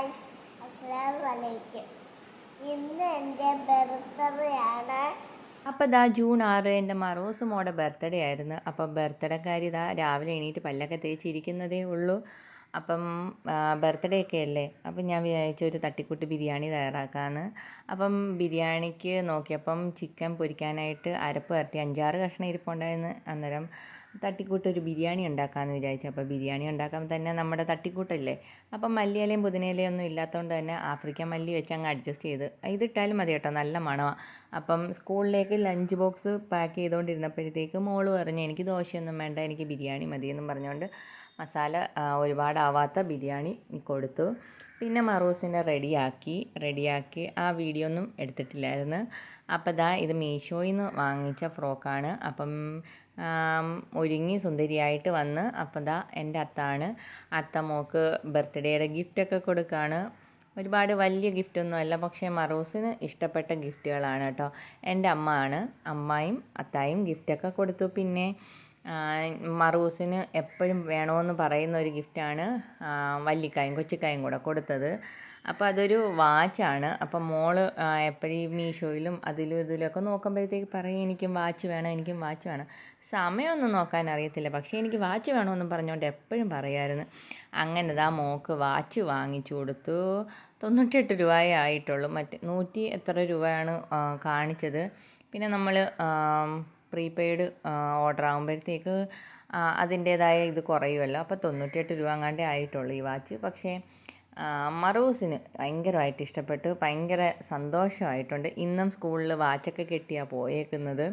Guys, അസ്സലാമു അലൈക്കും. ഇന്ന് എൻ്റെ ബർത്ത്ഡേ ആണ്. അപ്പോൾ ഇതാ ജൂൺ 6 എൻ്റെ മറൂസ് മോടെ ബർത്ത്ഡേ ആയിരുന്നു. അപ്പം ബർത്ത്ഡേക്കാരി ഇതാ രാവിലെ എണീറ്റ് പല്ലൊക്കെ തേച്ചിരിക്കുന്നതേ ഉള്ളൂ. അപ്പം ബർത്ത്ഡേ ഒക്കെ അല്ലേ, അപ്പം ഞാൻ വിചാരിച്ചു ഒരു തട്ടിക്കൂട്ട് ബിരിയാണി തയ്യാറാക്കാമെന്ന്. അപ്പം ബിരിയാണിക്ക് നോക്കിയപ്പം ചിക്കൻ പൊരിക്കാനായിട്ട് അരപ്പ് പരട്ടി 5-6 കഷ്ണം ഇരിപ്പുണ്ടായിരുന്നു. അന്നേരം തട്ടിക്കൂട്ട് ഒരു ബിരിയാണി ഉണ്ടാക്കാമെന്ന് വിചാരിച്ചു. അപ്പോൾ ബിരിയാണി ഉണ്ടാക്കാൻ തന്നെ നമ്മുടെ തട്ടിക്കൂട്ടല്ലേ. അപ്പം മല്ലിയിലയും പുതിനയിലയും ഒന്നും ഇല്ലാത്തതുകൊണ്ട് തന്നെ ആഫ്രിക്കൻ മല്ലി വെച്ച് അങ്ങ് അഡ്ജസ്റ്റ് ചെയ്ത് ഇതിട്ടാലും മതി കേട്ടോ, നല്ല മണമാണ്. അപ്പം സ്കൂളിലേക്ക് ലഞ്ച് ബോക്സ് പാക്ക് ചെയ്തുകൊണ്ടിരുന്നപ്പോഴത്തേക്ക് മോള് പറഞ്ഞു എനിക്ക് ദോശയൊന്നും വേണ്ട, എനിക്ക് ബിരിയാണി മതിയെന്നും പറഞ്ഞുകൊണ്ട് മസാല ഒരുപാടാവാത്ത ബിരിയാണി കൊടുത്തു. പിന്നെ മറൂസിനെ റെഡിയാക്കി ആ വീഡിയോ ഒന്നും എടുത്തിട്ടില്ലായിരുന്നു. അപ്പോൾ ദാ ഇത് മീഷോയിൽ നിന്ന് വാങ്ങിച്ച ഫ്രോക്കാണ്. അപ്പം ഒരുങ്ങി സുന്ദരിയായിട്ട് വന്ന് അപ്പം ദാ എൻ്റെ അത്ത മോൾക്ക് ബർത്ത്ഡേയുടെ ഗിഫ്റ്റൊക്കെ കൊടുക്കുകയാണ്. ഒരുപാട് വലിയ ഗിഫ്റ്റൊന്നും അല്ല, പക്ഷേ മറൂസിന് ഇഷ്ടപ്പെട്ട ഗിഫ്റ്റുകളാണ് കേട്ടോ. എൻ്റെ അമ്മായും അത്തായും ഗിഫ്റ്റൊക്കെ കൊടുത്തു. പിന്നെ മറൂസിന് എപ്പോഴും വേണമെന്ന് പറയുന്ന ഒരു ഗിഫ്റ്റാണ് വല്ലിക്കായും കൊച്ചിക്കായും കൂടെ കൊടുത്തത്. അപ്പോൾ അതൊരു വാച്ചാണ്. അപ്പം മോള് എപ്പോഴും മീഷോയിലും അതിലും ഇതിലൊക്കെ നോക്കുമ്പോഴത്തേക്ക് പറയും എനിക്കും വാച്ച് വേണം. സമയമൊന്നും നോക്കാൻ അറിയത്തില്ല, പക്ഷേ എനിക്ക് വാച്ച് വേണമെന്നും പറഞ്ഞുകൊണ്ട് എപ്പോഴും പറയുമായിരുന്നു. അങ്ങനെ ദാ മോൾക്ക് വാച്ച് വാങ്ങിച്ചു കൊടുത്തു. 98 രൂപയേ ആയിട്ടുള്ളൂ. 100 എത്ര രൂപയാണ് കാണിച്ചത്. പിന്നെ നമ്മൾ പ്രീപെയ്ഡ് ഓർഡർ ആകുമ്പോഴത്തേക്ക് അതിൻ്റേതായ ഇത് കുറയുമല്ലോ. അപ്പോൾ 98 രൂപ എങ്ങാണ്ടേ ആയിട്ടുള്ളൂ ഈ വാച്ച്. പക്ഷേ മറൂസിന് ഭയങ്കരമായിട്ട് ഇഷ്ടപ്പെട്ടു, ഭയങ്കര സന്തോഷമായിട്ടുണ്ട്. ഇന്നും സ്കൂളിൽ വാച്ചൊക്കെ കെട്ടിയാണ് പോയേക്കുന്നത്.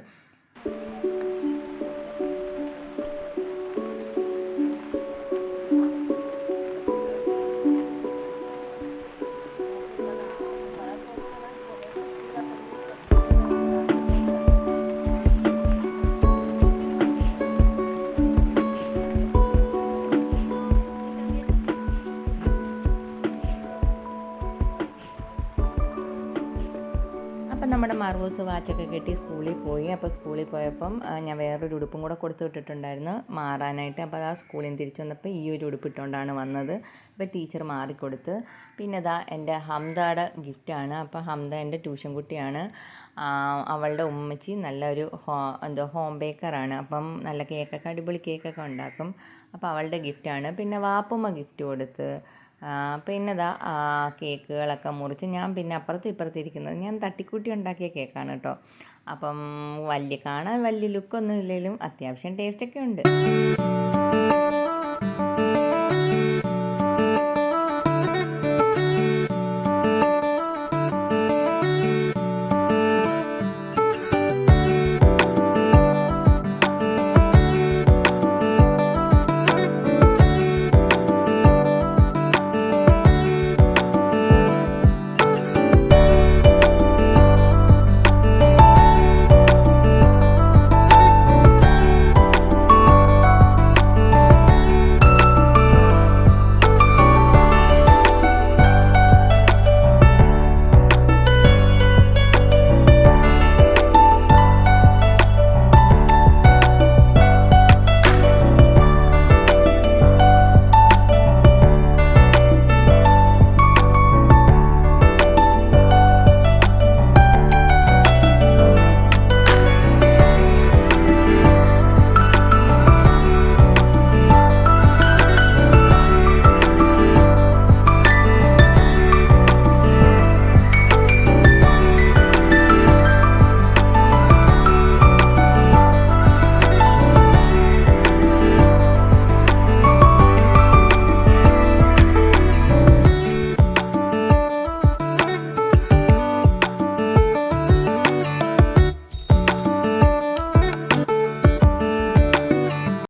അപ്പം നമ്മുടെ മറൂസ് വാച്ചൊക്കെ കെട്ടി സ്കൂളിൽ പോയി. അപ്പോൾ സ്കൂളിൽ പോയപ്പം ഞാൻ വേറൊരു ഉടുപ്പും കൂടെ കൊടുത്തു വിട്ടിട്ടുണ്ടായിരുന്നു മാറാനായിട്ട്. അപ്പോൾ ആ സ്കൂളിൽ നിന്ന് തിരിച്ചു വന്നപ്പോൾ ഈ ഒരു ഉടുപ്പിട്ടുകൊണ്ടാണ് വന്നത്. അപ്പോൾ ടീച്ചർ മാറിക്കൊടുത്ത്. പിന്നെ ഇതാ എൻ്റെ ഹംദയുടെ ഗിഫ്റ്റാണ്. അപ്പോൾ ഹംദ എൻ്റെ ട്യൂഷൻ കുട്ടിയാണ്. അവളുടെ ഉമ്മച്ചി നല്ലൊരു ഹോം ബേക്കറാണ്. അപ്പം നല്ല കേക്കൊക്കെ അടിപൊളി കേക്കൊക്കെ ഉണ്ടാക്കും. അപ്പോൾ അവളുടെ ഗിഫ്റ്റാണ്. പിന്നെ വാപ്പുമ്മ ഗിഫ്റ്റ് കൊടുത്ത്. പിന്നെ ഇതാ കേക്കുകളൊക്കെ മുറിച്ച് ഞാൻ പിന്നെ അപ്പുറത്തും ഇപ്പുറത്തും ഇരിക്കുന്നത് ഞാൻ തട്ടിക്കൂട്ടി ഉണ്ടാക്കിയ കേക്കാണ് കേട്ടോ. അപ്പം കാണാൻ വലിയ ലുക്കൊന്നും ഇല്ലെങ്കിലും അത്യാവശ്യം ടേസ്റ്റൊക്കെ ഉണ്ട്.